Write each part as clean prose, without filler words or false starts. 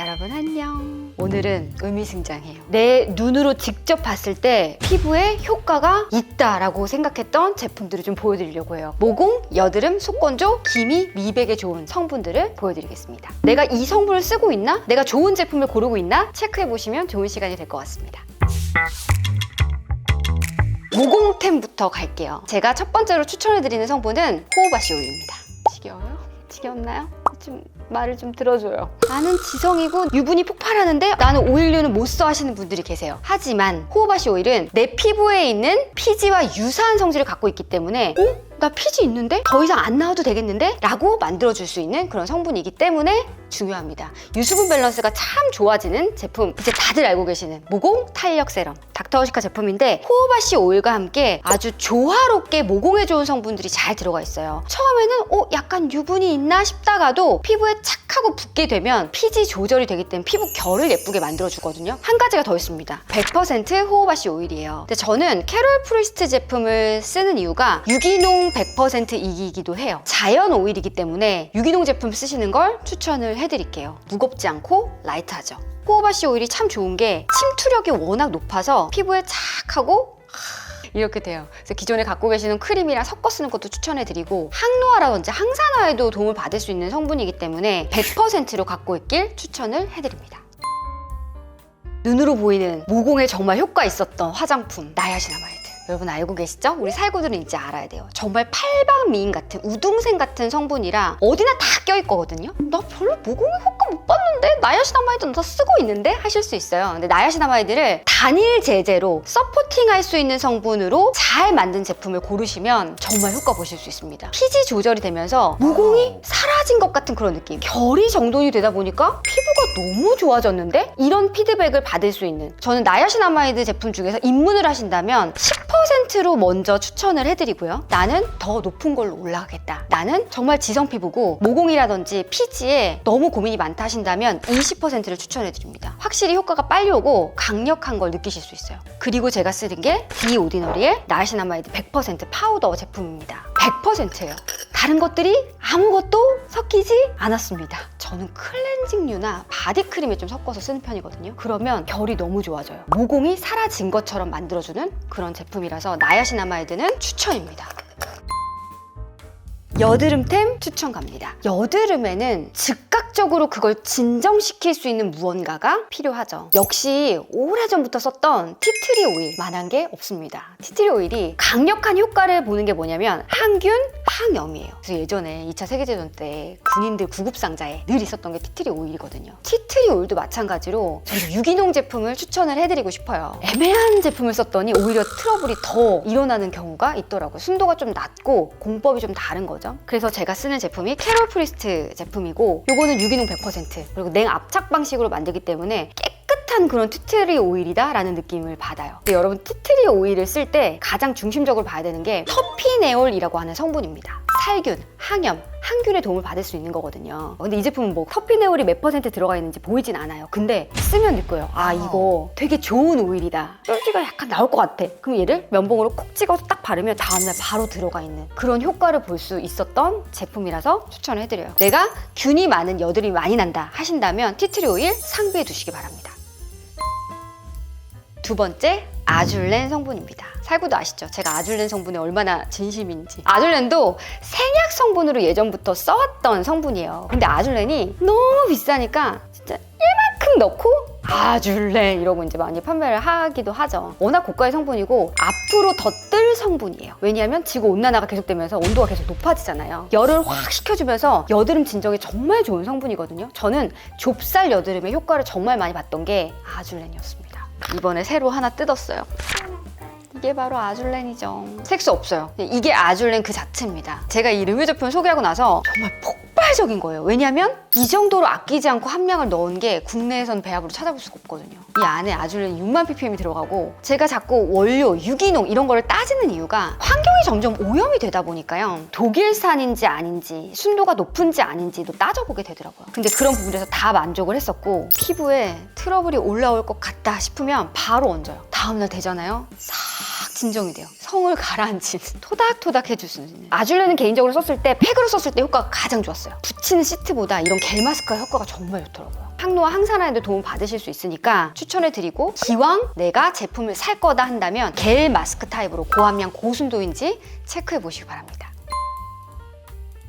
여러분 안녕. 오늘은 의미심장해요. 내 눈으로 직접 봤을 때 피부에 효과가 있다라고 생각했던 제품들을 좀 보여드리려고 해요. 모공, 여드름, 속건조, 기미, 미백에 좋은 성분들을 보여드리겠습니다. 내가 이 성분을 쓰고 있나? 내가 좋은 제품을 고르고 있나? 체크해보시면 좋은 시간이 될 것 같습니다. 모공템부터 갈게요. 제가 첫 번째로 추천해드리는 성분은 호호바시 오일입니다. 지겨워요? 지겹나요? 좀 말을 좀 들어줘요. 나는 지성이고 유분이 폭발하는데 나는 오일류는 못 써 하시는 분들이 계세요. 하지만 호호바시 오일은 내 피부에 있는 피지와 유사한 성질을 갖고 있기 때문에 나 피지 있는데? 더 이상 안 나와도 되겠는데? 라고 만들어줄 수 있는 그런 성분이기 때문에 중요합니다. 유수분 밸런스가 참 좋아지는 제품, 이제 다들 알고 계시는 모공 탄력 세럼 닥터오시카 제품인데 호호바시 오일과 함께 아주 조화롭게 모공에 좋은 성분들이 잘 들어가 있어요. 처음에는 약간 유분이 있나 싶다가도 피부에 착 하고 붙게 되면 피지 조절이 되기 때문에 피부 결을 예쁘게 만들어주거든요. 한 가지가 더 있습니다. 100% 호호바시 오일이에요. 근데 저는 캐롤 프리스트 제품을 쓰는 이유가 유기농 100%이기도 해요. 자연 오일이기 때문에 유기농 제품 쓰시는 걸 추천을 해드릴게요. 무겁지 않고 라이트하죠. 호호바시 오일이 참 좋은 게 침투력이 워낙 높아서 피부에 착 하고 이렇게 돼요. 그래서 기존에 갖고 계시는 크림이랑 섞어 쓰는 것도 추천해드리고 항노화라든지 항산화에도 도움을 받을 수 있는 성분이기 때문에 100%로 갖고 있길 추천을 해드립니다. 눈으로 보이는 모공에 정말 효과 있었던 화장품 나야시나마이드. 여러분 알고 계시죠? 우리 살구들은 이제 알아야 돼요. 정말 팔방미인 같은 우등생 같은 성분이라 어디나 다 껴있거든요. 나 별로 모공에 효과 못 봤는데 나야시나마이드는 다 쓰고 있는데? 하실 수 있어요. 근데 나야시나마이드를 단일 제제로 서포팅할 수 있는 성분으로 잘 만든 제품을 고르시면 정말 효과 보실 수 있습니다. 피지 조절이 되면서 모공이 사라진 것 같은 그런 느낌. 결이 정돈이 되다 보니까 피부가 너무 좋아졌는데? 이런 피드백을 받을 수 있는, 저는 나야시나마이드 제품 중에서 입문을 하신다면 10%로 먼저 추천을 해드리고요. 나는 더 높은 걸로 올라가겠다. 나는 정말 지성 피부고 모공이라든지 피지에 너무 고민이 많다 하신다면 20%를 추천해드립니다. 확실히 효과가 빨리 오고 강력한 걸 느끼실 수 있어요. 그리고 제가 쓰는 게 디오디너리의 나야시나마이드 100% 파우더 제품입니다. 100%예요. 다른 것들이 아무것도 섞이지 않았습니다. 저는 클렌징류나 바디크림에 좀 섞어서 쓰는 편이거든요. 그러면 결이 너무 좋아져요. 모공이 사라진 것처럼 만들어주는 그런 제품이라서 나야시나마이드는 추천입니다. 여드름템 추천 갑니다. 여드름에는 즉각적으로 그걸 진정시킬 수 있는 무언가가 필요하죠. 역시 오래전부터 썼던 티트리 오일만한 게 없습니다. 티트리 오일이 강력한 효과를 보는 게 뭐냐면 항균, 항염이에요. 그래서 예전에 2차 세계대전 때 군인들 구급상자에 늘 있었던 게 티트리 오일이거든요. 티트리 오일도 마찬가지로 저는 유기농 제품을 추천을 해드리고 싶어요. 애매한 제품을 썼더니 오히려 트러블이 더 일어나는 경우가 있더라고요. 순도가 좀 낮고 공법이 좀 다른 거죠. 그래서 제가 쓰는 제품이 캐롤 프리스트 제품이고 요거는 유기농 100% 그리고 냉압착 방식으로 만들기 때문에 깨끗한 그런 티트리 오일이다 라는 느낌을 받아요. 근데 여러분 티트리 오일을 쓸 때 가장 중심적으로 봐야 되는 게 터피네올이라고 하는 성분입니다. 살균, 항염, 항균에 도움을 받을 수 있는 거거든요. 근데 이 제품은 뭐 터피네올이 몇 % 들어가 있는지 보이진 않아요. 근데 쓰면 느껴요. 아, 이거 되게 좋은 오일이다. 쫄지가 약간 나올 것 같아. 그럼 얘를 면봉으로 콕 찍어서 딱 바르면 다음날 바로 들어가 있는 그런 효과를 볼 수 있었던 제품이라서 추천을 해드려요. 내가 균이 많은 여드름이 많이 난다 하신다면 티트리 오일 상비해 두시기 바랍니다. 두 번째, 아줄렌 성분입니다. 살구도 아시죠? 제가 아줄렌 성분에 얼마나 진심인지. 아줄렌도 생약 성분으로 예전부터 써왔던 성분이에요. 근데 아줄렌이 너무 비싸니까 진짜 이만큼 넣고 아줄렌 이러고 이제 많이 판매를 하기도 하죠. 워낙 고가의 성분이고 앞으로 더 뜰 성분이에요. 왜냐하면 지구 온난화가 계속되면서 온도가 계속 높아지잖아요. 열을 확 식혀주면서 여드름 진정에 정말 좋은 성분이거든요. 저는 좁쌀 여드름의 효과를 정말 많이 봤던 게 아줄렌이었습니다. 이번에 새로 하나 뜯었어요. 이게 바로 아줄렌이죠. 색소 없어요. 이게 아줄렌 그 자체입니다. 제가 이 르뮤 제품 소개하고 나서 정말 폭발적인 거예요. 왜냐면 이 정도로 아끼지 않고 함량을 넣은 게 국내에선 배합으로 찾아볼 수가 없거든요. 이 안에 아줄렌 6만 ppm이 들어가고 제가 자꾸 원료, 유기농 이런 거를 따지는 이유가 환경이 점점 오염이 되다 보니까요. 독일산인지 아닌지 순도가 높은지 아닌지도 따져보게 되더라고요. 근데 그런 부분에서 다 만족을 했었고 피부에 트러블이 올라올 것 같다 싶으면 바로 얹어요. 다음날 되잖아요. 싹 진정이 돼요. 성을 가라앉힌 토닥토닥 해줄 수 있는. 아줄레는 개인적으로 썼을 때 팩으로 썼을 때 효과가 가장 좋았어요. 붙이는 시트보다 이런 겔 마스크가 효과가 정말 좋더라고요. 항노화 항산화에도 도움 받으실 수 있으니까 추천해드리고, 기왕 내가 제품을 살 거다 한다면 겔 마스크 타입으로 고함량 고순도인지 체크해 보시기 바랍니다.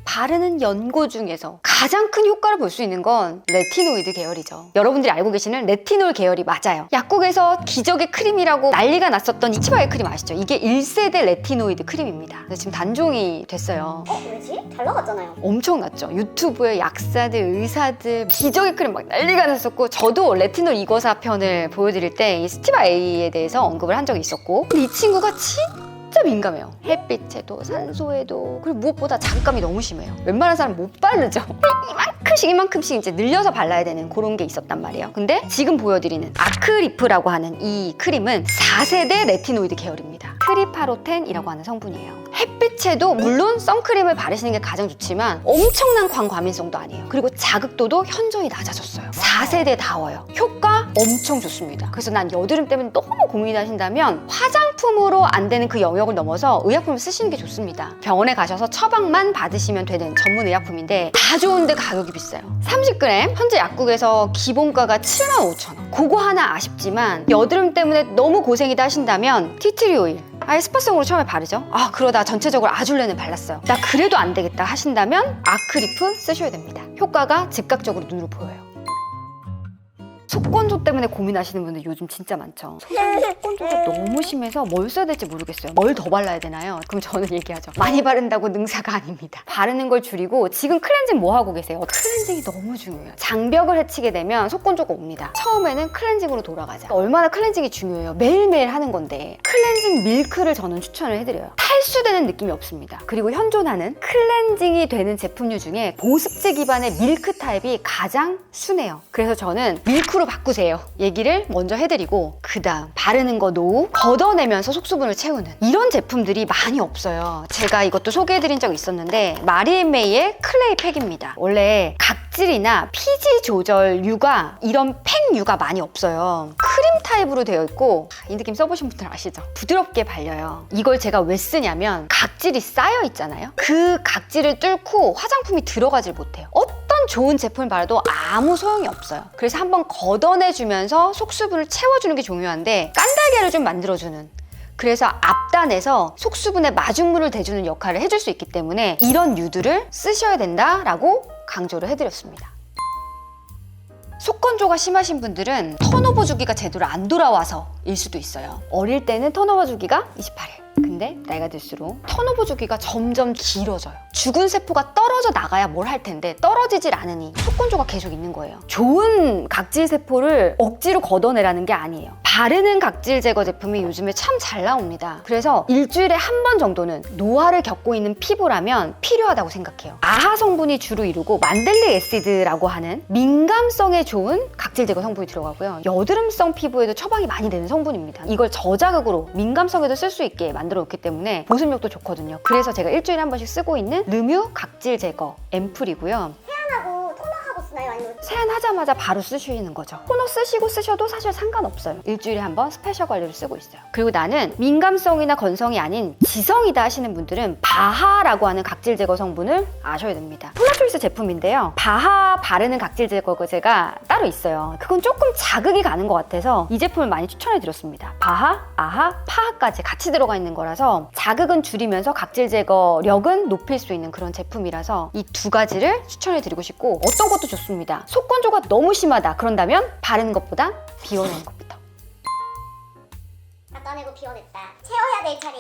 바르는 연고 중에서 가장 큰 효과를 볼 수 있는 건 레티노이드 계열이죠. 여러분들이 알고 계시는 레티놀 계열이 맞아요. 약국에서 기적의 크림이라고 난리가 났었던 스티바의 크림 아시죠? 이게 1세대 레티노이드 크림입니다. 근데 지금 단종이 됐어요. 왜지? 잘 나갔잖아요. 엄청 났죠. 유튜브에 약사들, 의사들 기적의 크림 막 난리가 났었고, 저도 레티놀 이거사 편을 보여드릴 때 이 스티바 A에 대해서 언급을 한 적이 있었고, 근데 이 친구가 진짜 민감해요. 햇빛에도 산소에도, 그리고 무엇보다 자극감이 너무 심해요. 웬만한 사람 못 바르죠. 이만큼씩 이제 늘려서 발라야 되는 그런 게 있었단 말이에요. 근데 지금 보여드리는 아크리프라고 하는 이 크림은 4세대 레티노이드 계열입니다. 크리파로텐이라고 하는 성분이에요. 햇빛에도 물론 선크림을 바르시는 게 가장 좋지만 엄청난 광과민성도 아니에요. 그리고 자극도도 현저히 낮아졌어요. 4세대다워요. 효과 엄청 좋습니다. 그래서 난 여드름 때문에 너무 고민하신다면 화장품으로 안 되는 그 영역을 넘어서 의약품을 쓰시는 게 좋습니다. 병원에 가셔서 처방만 받으시면 되는 전문 의약품인데 다 좋은데 가격이 비싸요. 30g 현재 약국에서 기본가가 75,000원. 그거 하나 아쉽지만 여드름 때문에 너무 고생이다 하신다면 티트리 오일 아예 스파성으로 처음에 바르죠. 그러다 전체적으로 아줄레는 발랐어요. 나 그래도 안 되겠다 하신다면 아크리프 쓰셔야 됩니다. 효과가 즉각적으로 눈으로 보여요. 속건조 때문에 고민하시는 분들 요즘 진짜 많죠. 속건조가 너무 심해서 뭘 써야 될지 모르겠어요. 뭘 더 발라야 되나요? 그럼 저는 얘기하죠. 많이 바른다고 능사가 아닙니다. 바르는 걸 줄이고, 지금 클렌징 뭐 하고 계세요? 클렌징이 너무 중요해요. 장벽을 해치게 되면 속건조가 옵니다. 처음에는 클렌징으로 돌아가자. 얼마나 클렌징이 중요해요. 매일매일 하는 건데 클렌징 밀크를 저는 추천을 해드려요. 탈수되는 느낌이 없습니다. 그리고 현존하는 클렌징이 되는 제품류 중에 보습제 기반의 밀크 타입이 가장 순해요. 그래서 저는 밀크로 바꾸세요 얘기를 먼저 해드리고, 그 다음 바르는 거 노후, 걷어내면서 속수분을 채우는 이런 제품들이 많이 없어요. 제가 이것도 소개해드린 적 있었는데 마리앤메이의 클레이 팩입니다. 원래 각질이나 피지 조절류가 이런 팩류가 많이 없어요. 크림 타입으로 되어 있고, 이 느낌 써보신 분들 아시죠? 부드럽게 발려요. 이걸 제가 왜 쓰냐면 각질이 쌓여 있잖아요. 그 각질을 뚫고 화장품이 들어가질 못해요. 어떤 좋은 제품을 바라도 아무 소용이 없어요. 그래서 한번 걷어내주면서 속수분을 채워주는 게 중요한데, 깐달걀을 좀 만들어주는, 그래서 앞단에서 속수분에 마중물을 대주는 역할을 해줄 수 있기 때문에 이런 유들을 쓰셔야 된다라고 강조를 해드렸습니다. 속건조가 심하신 분들은 턴오버 주기가 제대로 안 돌아와서일 수도 있어요. 어릴 때는 턴오버 주기가 28일. 근데 나이가 들수록 턴오버 주기가 점점 길어져요. 죽은 세포가 떨어져 나가야 뭘 할 텐데 떨어지질 않으니 속건조가 계속 있는 거예요. 좋은 각질 세포를 억지로 걷어내라는 게 아니에요. 바르는 각질 제거 제품이 요즘에 참 잘 나옵니다. 그래서 일주일에 한 번 정도는 노화를 겪고 있는 피부라면 필요하다고 생각해요. 아하 성분이 주로 이루고 만델릭 애시드라고 하는 민감성에 좋은 각질 제거 성분이 들어가고요. 여드름성 피부에도 처방이 많이 되는 성분입니다. 이걸 저자극으로 민감성에도 쓸 수 있게 만들어 놓기 때문에 보습력도 좋거든요. 그래서 제가 일주일에 한 번씩 쓰고 있는 르뮤 각질 제거 앰플이고요. 세안하고 토너하고 쓰나요? 아니면 세안하자마자 바로 쓰시는 거죠. 토너 쓰시고 쓰셔도 사실 상관없어요. 일주일에 한 번 스페셜 관리를 쓰고 있어요. 그리고 나는 민감성이나 건성이 아닌 지성이다 하시는 분들은 바하라고 하는 각질 제거 성분을 아셔야 됩니다. 폴라초이스 제품인데요. 바하 바르는 각질 제거제가 따로 있어요. 그건 조금 자극이 가는 것 같아서 이 제품을 많이 추천해 드렸습니다. 바하, 아하, 파하까지 같이 들어가 있는 거라서 자극은 줄이면서 각질 제거력은 높일 수 있는 그런 제품이라서 이 두 가지를 추천해 드리고 싶고, 어떤 것도 좋습니다. 속건조가 너무 심하다 그런다면 바르는 것보다 비워내는 것부터. 닦아내고 비워냈다. 채워야 될 차례.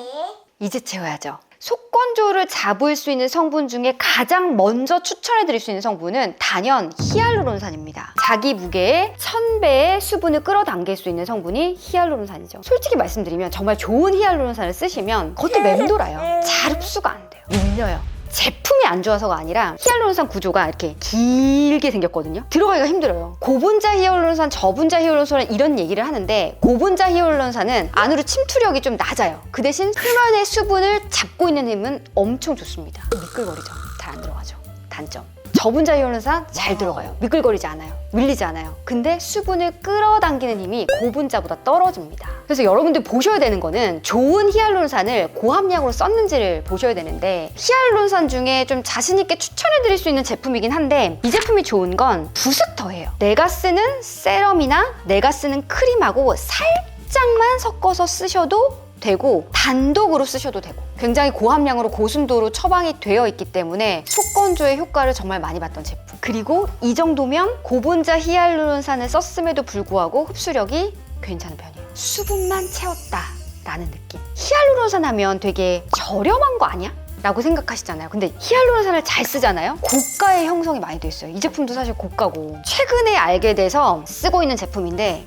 이제 채워야죠. 속건조를 잡을 수 있는 성분 중에 가장 먼저 추천해 드릴 수 있는 성분은 단연 히알루론산입니다. 자기 무게의 1000배의 수분을 끌어당길 수 있는 성분이 히알루론산이죠. 솔직히 말씀드리면 정말 좋은 히알루론산을 쓰시면 겉에 맴돌아요. 잘 흡수가 안 돼요. 밀려요. 제품이 안 좋아서가 아니라 히알루론산 구조가 이렇게 길게 생겼거든요. 들어가기가 힘들어요. 고분자 히알루론산, 저분자 히알루론산 이런 얘기를 하는데, 고분자 히알루론산은 안으로 침투력이 좀 낮아요. 그 대신 표면의 수분을 잡고 있는 힘은 엄청 좋습니다. 미끌거리죠. 잘 안 들어가죠. 단점. 저분자 히알루론산 잘 들어가요. 미끌거리지 않아요. 밀리지 않아요. 근데 수분을 끌어당기는 힘이 고분자보다 떨어집니다. 그래서 여러분들 보셔야 되는 거는 좋은 히알루론산을 고함량으로 썼는지를 보셔야 되는데, 히알루론산 중에 좀 자신 있게 추천해드릴 수 있는 제품이긴 한데, 이 제품이 좋은 건 부스터예요. 내가 쓰는 세럼이나 내가 쓰는 크림하고 살짝만 섞어서 쓰셔도 되고 단독으로 쓰셔도 되고, 굉장히 고함량으로 고순도로 처방이 되어 있기 때문에 속건조의 효과를 정말 많이 봤던 제품. 그리고 이 정도면 고분자 히알루론산을 썼음에도 불구하고 흡수력이 괜찮은 편이에요. 수분만 채웠다라는 느낌. 히알루론산 하면 되게 저렴한 거 아니야? 라고 생각하시잖아요. 근데 히알루론산을 잘 쓰잖아요. 고가의 형성이 많이 돼 있어요. 이 제품도 사실 고가고, 최근에 알게 돼서 쓰고 있는 제품인데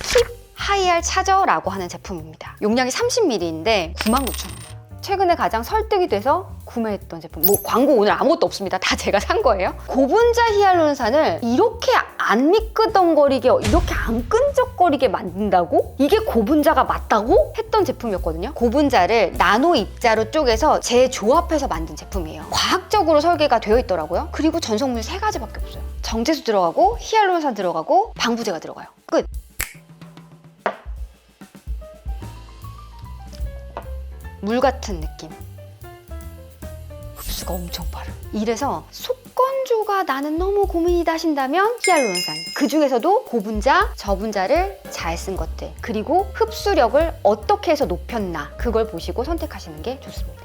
하이알 차저라고 하는 제품입니다. 용량이 30ml인데 99,000원. 최근에 가장 설득이 돼서 구매했던 제품. 뭐 광고 오늘 아무것도 없습니다. 다 제가 산 거예요. 고분자 히알루론산을 이렇게 안 미끄덩거리게, 이렇게 안 끈적거리게 만든다고? 이게 고분자가 맞다고? 했던 제품이었거든요. 고분자를 나노 입자로 쪼개서 재조합해서 만든 제품이에요. 과학적으로 설계가 되어 있더라고요. 그리고 전성분이 3가지밖에 없어요. 정제수 들어가고 히알루론산 들어가고 방부제가 들어가요. 끝. 물 같은 느낌. 흡수가 엄청 빠르요. 이래서 속건조가 나는 너무 고민이다 하신다면 히알루론산. 그 중에서도 고분자, 저분자를 잘 쓴 것들, 그리고 흡수력을 어떻게 해서 높였나, 그걸 보시고 선택하시는 게 좋습니다.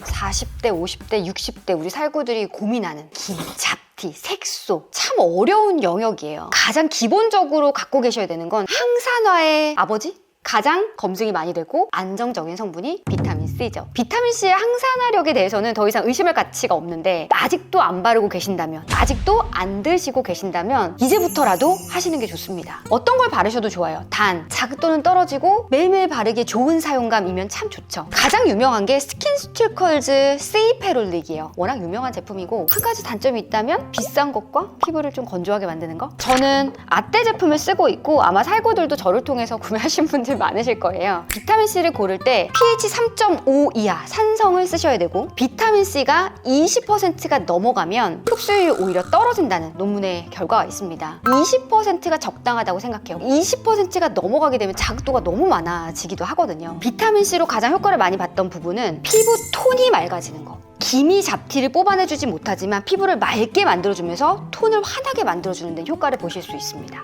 40대, 50대, 60대 우리 살구들이 고민하는 기, 잡티, 색소, 참 어려운 영역이에요. 가장 기본적으로 갖고 계셔야 되는 건 항산화의 아버지? 가장 검증이 많이 되고 안정적인 성분이 비타민 C죠. 비타민 C의 항산화력에 대해서는 더 이상 의심할 가치가 없는데, 아직도 안 바르고 계신다면, 아직도 안 드시고 계신다면 이제부터라도 하시는 게 좋습니다. 어떤 걸 바르셔도 좋아요. 단 자극도는 떨어지고 매일매일 바르기 좋은 사용감이면 참 좋죠. 가장 유명한 게 스킨스틸컬즈 세이페롤릭이에요. 워낙 유명한 제품이고, 한 가지 단점이 있다면 비싼 것과 피부를 좀 건조하게 만드는 거. 저는 아떼 제품을 쓰고 있고, 아마 살구들도 저를 통해서 구매하신 분들 많으실 거예요. 비타민C를 고를 때 pH 3.5 이하 산성을 쓰셔야 되고, 비타민C가 20%가 넘어가면 흡수율이 오히려 떨어진다는 논문의 결과가 있습니다. 20%가 적당하다고 생각해요. 20%가 넘어가게 되면 자극도가 너무 많아지기도 하거든요. 비타민C로 가장 효과를 많이 봤던 부분은 피부 톤이 맑아지는 거. 기미 잡티를 뽑아내주지 못하지만 피부를 맑게 만들어주면서 톤을 환하게 만들어주는 데 효과를 보실 수 있습니다.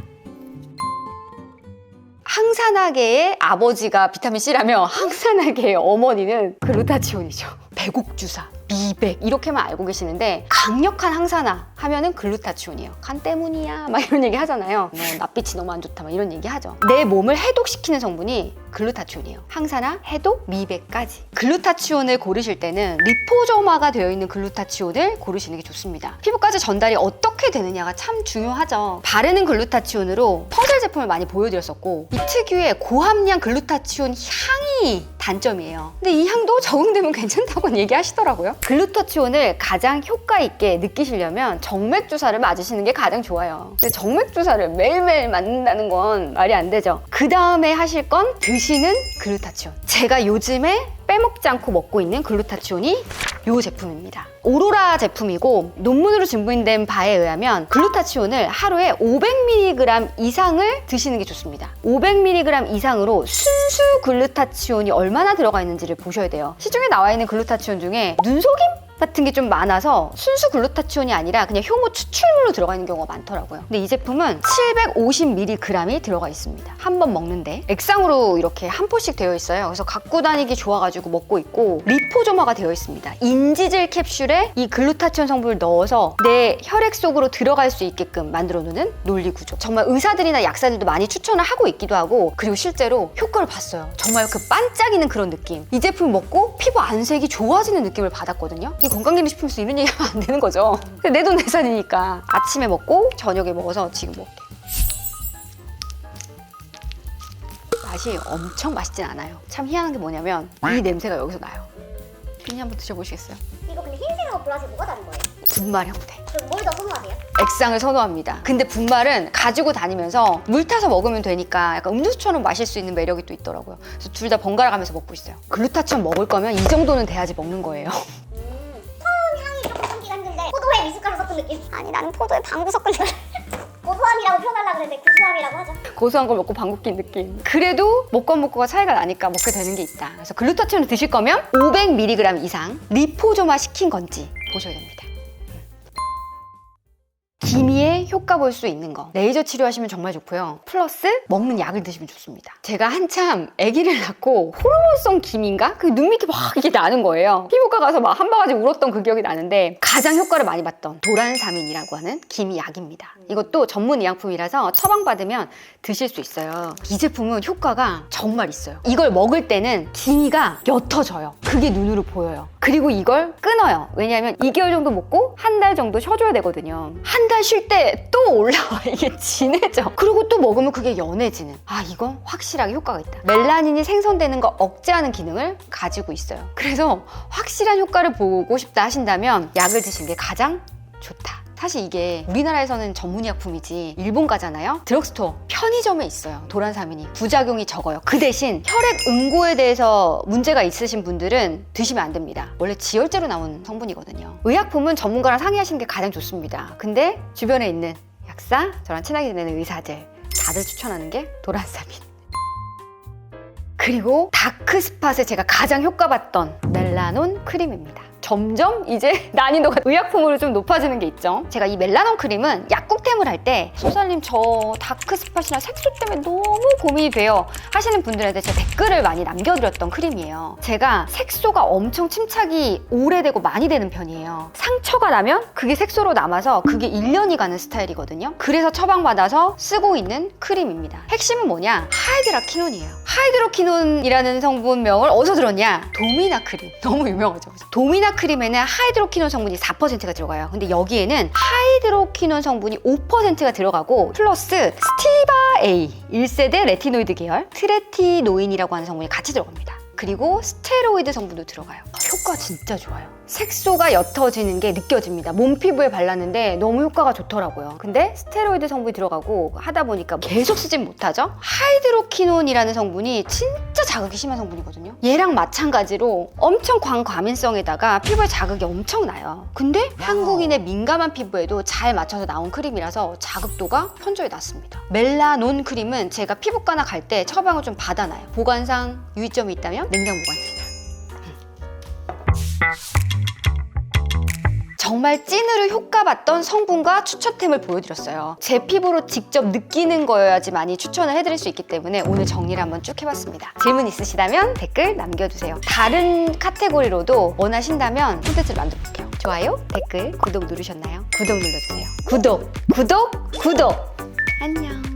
항산화계의 아버지가 비타민C라면 항산화계의 어머니는 글루타치온이죠. 배곡주사, 미백 이렇게만 알고 계시는데, 강력한 항산화 하면은 글루타치온이에요. 간 때문이야 막 이런 얘기 하잖아요. 뭐 낯빛이 너무 안 좋다 막 이런 얘기 하죠. 내 몸을 해독시키는 성분이 글루타치온이에요. 항산화, 해독, 미백까지. 글루타치온을 고르실 때는 리포저마가 되어 있는 글루타치온을 고르시는 게 좋습니다. 피부까지 전달이 어떻게 되느냐가 참 중요하죠. 바르는 글루타치온으로 퍼즐 제품을 많이 보여드렸었고, 이 특유의 고함량 글루타치온 향이 단점이에요. 근데 이 향도 적응되면 괜찮다고 얘기하시더라고요. 글루타치온을 가장 효과 있게 느끼시려면 정맥 주사를 맞으시는 게 가장 좋아요. 근데 정맥 주사를 매일매일 맞는다는 건 말이 안 되죠. 그 다음에 하실 건 드시는 글루타치온. 제가 요즘에 빼먹지 않고 먹고 있는 글루타치온이 이 제품입니다. 오로라 제품이고, 논문으로 증명된 바에 의하면 글루타치온을 하루에 500mg 이상을 드시는 게 좋습니다. 500mg 이상으로 순수 글루타치온이 얼마나 들어가 있는지를 보셔야 돼요. 시중에 나와 있는 글루타치온 중에 눈속임 같은 게 좀 많아서 순수 글루타치온이 아니라 그냥 효모 추출물로 들어가 있는 경우가 많더라고요. 근데 이 제품은 750mg이 들어가 있습니다. 한 번 먹는데 액상으로 이렇게 한 포씩 되어 있어요. 그래서 갖고 다니기 좋아가지고 먹고 있고, 리포조마가 되어 있습니다. 인지질 캡슐에 이 글루타치온 성분을 넣어서 내 혈액 속으로 들어갈 수 있게끔 만들어놓는 논리 구조. 정말 의사들이나 약사들도 많이 추천을 하고 있기도 하고, 그리고 실제로 효과를 봤어요. 정말 그 반짝이는 그런 느낌. 이 제품 먹고 피부 안색이 좋아지는 느낌을 받았거든요. 이 건강기능식품에서 이런 얘기하면 안 되는 거죠. 내 돈 내산이니까. 아침에 먹고 저녁에 먹어서 지금 먹게. 맛이 엄청 맛있진 않아요. 참 희한한 게 뭐냐면 이 냄새가 여기서 나요. 비니 한번 드셔보시겠어요? 이거 근데 흰색하고 보라색 뭐가 다른 거예요? 분말 형태. 그럼 뭘 더 선호하세요? 액상을 선호합니다. 근데 분말은 가지고 다니면서 물 타서 먹으면 되니까 약간 음료수처럼 마실 수 있는 매력이 또 있더라고요. 그래서 둘 다 번갈아 가면서 먹고 있어요. 글루타치온 먹을 거면 이 정도는 돼야지 먹는 거예요. 처음 향이 조금 참기가 힘든데 포도에 미숫가루 섞은 느낌? 아니 나는 포도에 방구 섞은 느낌. 고소함이라고 표현하려고 그랬는데 구수함이라고 하죠. 고소한 걸 먹고 방귀 낀 느낌. 그래도 먹고 먹고가 차이가 나니까 먹게 되는 게 있다. 그래서 글루타치온을 드실 거면 500mg 이상 리포조마 시킨 건지 보셔야 됩니다. 기미에 효과 볼 수 있는 거 레이저 치료하시면 정말 좋고요. 플러스 먹는 약을 드시면 좋습니다. 제가 한참 아기를 낳고 호르몬성 기미인가? 그 눈 밑에 막 이게 나는 거예요. 피부과 가서 막 한 바가지 울었던 그 기억이 나는데 가장 효과를 많이 봤던 도란사민이라고 하는 기미 약입니다. 이것도 전문 의약품이라서 처방받으면 드실 수 있어요. 이 제품은 효과가 정말 있어요. 이걸 먹을 때는 기미가 옅어져요. 그게 눈으로 보여요. 그리고 이걸 끊어요. 왜냐하면 2개월 정도 먹고 한 달 정도 쉬어줘야 되거든요. 한 달 쉴 때 또 올라와. 이게 진해져. 그리고 또 먹으면 그게 연해지는. 아, 이건 확실하게 효과가 있다. 멜라닌이 생성되는 거 억제하는 기능을 가지고 있어요. 그래서 확실한 효과를 보고 싶다 하신다면 약을 드시는 게 가장 좋다. 사실 이게 우리나라에서는 전문의약품이지 일본 가잖아요. 드럭스토어, 편의점에 있어요. 도란사민이. 부작용이 적어요. 그 대신 혈액 응고에 대해서 문제가 있으신 분들은 드시면 안 됩니다. 원래 지혈제로 나온 성분이거든요. 의약품은 전문가랑 상의하시는 게 가장 좋습니다. 근데 주변에 있는 약사, 저랑 친하게 지내는 의사들 다들 추천하는 게 도란사민. 그리고 다크스팟에 제가 가장 효과봤던 멜라논 크림입니다. 점점 이제 난이도가 의약품으로 좀 높아지는 게 있죠. 제가 이 멜라논 크림은 약국템을 할 때 소설님 저 다크스팟이나 색소 때문에 너무 고민이 돼요 하시는 분들한테 제가 댓글을 많이 남겨드렸던 크림이에요. 제가 색소가 엄청 침착이 오래되고 많이 되는 편이에요. 상처가 나면 그게 색소로 남아서 그게 1년이 가는 스타일이거든요. 그래서 처방받아서 쓰고 있는 크림입니다. 핵심은 뭐냐? 하이드라키논이에요. 하이드로키논이라는 성분명을 어디서 들었냐? 도미나 크림. 너무 유명하죠. 도미나 크림에는 하이드로키논 성분이 4%가 들어가요. 근데 여기에는 하이드로키논 성분이 5%가 들어가고 플러스 스티바 A 1세대 레티노이드 계열 트레티노인이라고 하는 성분이 같이 들어갑니다. 그리고 스테로이드 성분도 들어가요. 효과 진짜 좋아요. 색소가 옅어지는 게 느껴집니다. 몸 피부에 발랐는데 너무 효과가 좋더라고요. 근데 스테로이드 성분이 들어가고 하다 보니까 계속 쓰진 못하죠. 하이드로키논이라는 성분이 진짜 자극이 심한 성분이거든요. 얘랑 마찬가지로 엄청 광과민성에다가 피부에 자극이 엄청 나요. 근데 한국인의 민감한 피부에도 잘 맞춰서 나온 크림이라서 자극도가 현저히 낮습니다. 멜라논 크림은 제가 피부과나 갈 때 처방을 좀 받아놔요. 보관상 유의점이 있다면 냉장 보관입니다. 정말 찐으로 효과봤던 성분과 추천템을 보여드렸어요. 제 피부로 직접 느끼는 거여야지 많이 추천을 해드릴 수 있기 때문에 오늘 정리를 한번 쭉 해봤습니다. 질문 있으시다면 댓글 남겨주세요. 다른 카테고리로도 원하신다면 콘텐츠를 만들어볼게요. 좋아요, 댓글, 구독 누르셨나요? 구독 눌러주세요. 구독! 안녕!